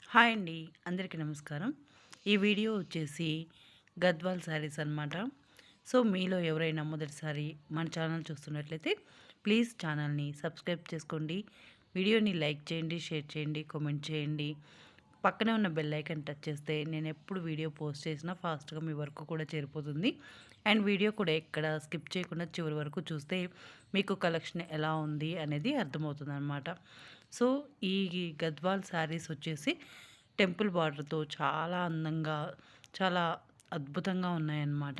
Hi అండి. అందరికీ నమస్కారం. ఈ వీడియో వచ్చేసి గద్వాల్ శారీస్ అనమాట. సో, మీలో ఎవరైనా మొదటిసారి మన ఛానల్ చూస్తున్నట్లయితే ప్లీజ్ ఛానల్‌ని సబ్స్క్రైబ్ చేసుకోండి. వీడియోని లైక్ చేయండి, షేర్ చేయండి, కామెంట్ చేయండి. పక్కనే ఉన్న బెల్ ఐకాన్ టచ్ చేస్తే నేను ఎప్పుడు వీడియో పోస్ట్ చేసినా ఫాస్ట్‌గా మీ వరకు కూడా చేరిపోతుంది. అండ్ వీడియో కూడా ఎక్కడ స్కిప్ చేయకుండా చివరి వరకు చూస్తే మీకు కలెక్షన్ ఎలా ఉంది అనేది అర్థమవుతుందనమాట. సో, ఈ గద్వాల్ శారీస్ వచ్చేసి టెంపుల్ బార్డర్‌తో చాలా అందంగా, చాలా అద్భుతంగా ఉన్నాయన్నమాట.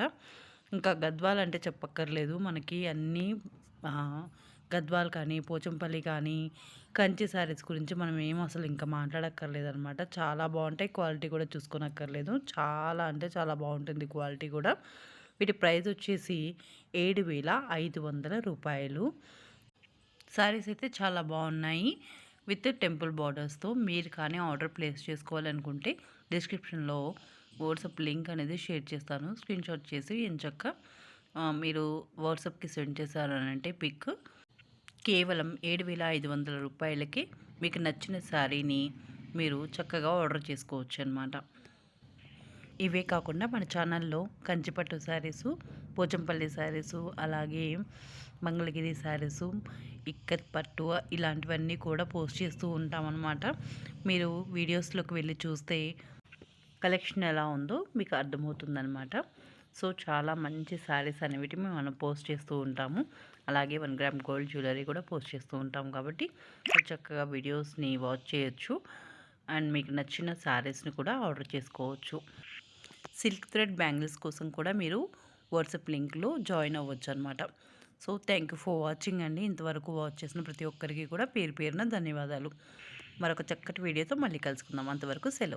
ఇంకా గద్వాల్ అంటే చెప్పక్కర్లేదు. మనకి అన్నీ ఆహ్, గద్వాల్ కానీ, పోచంపల్లి కానీ, కంచి శారీస్ గురించి మనం ఏం అసలు ఇంకా మాట్లాడక్కర్లేదనమాట. చాలా బావుంటాయి. క్వాలిటీ కూడా చూసుకోనక్కర్లేదు. చాలా అంటే చాలా బావుంటుంది క్వాలిటీ కూడా. వీటి ప్రైస్ వచ్చేసి రూ. 7,500. శారీస్ అయితే చాలా బాగున్నాయి. విత్ టెంపుల్ బార్డర్స్తో. మీరు కానీ ఆర్డర్ ప్లేస్ చేసుకోవాలనుకుంటే డిస్క్రిప్షన్లో వాట్సాప్ లింక్ అనేది షేర్ చేస్తాను. స్క్రీన్‌షాట్ చేసి ఎంచక్కా మీరు వాట్సాప్‌కి సెండ్ చేశారనంటే పిక్ కేవలం రూ. 7,500కి మీకు నచ్చిన శారీని మీరు చక్కగా ఆర్డర్ చేసుకోవచ్చనమాట. ఇవే కాకుండా మన ఛానల్లో కంచిపట్టు శారీసు, పోచంపల్లి శారీసు, అలాగే మంగళగిరి శారీసు, ఇక్కత్ పట్టు ఇలాంటివన్నీ కూడా పోస్ట్ చేస్తూ ఉంటామన్నమాట. మీరు వీడియోస్‌లోకి వెళ్ళి చూస్తే కలెక్షన్ ఎలా ఉందో మీకు అర్థమవుతుందనమాట. సో, చాలా మంచి శారీస్ అనేవిటివి మనం పోస్ట్ చేస్తూ ఉంటాము. అలాగే 1 గ్రామ్ గోల్డ్ జ్యువెలరీ కూడా పోస్ట్ చేస్తూ ఉంటాం కాబట్టి మీరు చక్కగా వీడియోస్‌ని వాచ్ చేయొచ్చు. అండ్ మీకు నచ్చిన శారీస్‌ని కూడా ఆర్డర్ చేసుకోవచ్చు. సిల్క్ థ్రెడ్ బ్యాంగిల్స్ కోసం కూడా మీరు వాట్సాప్ లింక్‌లో జాయిన్ అవ్వచ్చనమాట. So, thank you for watching అండి. ఇంతవరకు వాచ్ చేసిన ప్రతి ఒక్కరికి కూడా పేరు పేరున ధన్యవాదాలు. మరొక చక్కటి వీడియోతో మళ్ళీ కలుసుకుందాం. అంతవరకు సెలవు.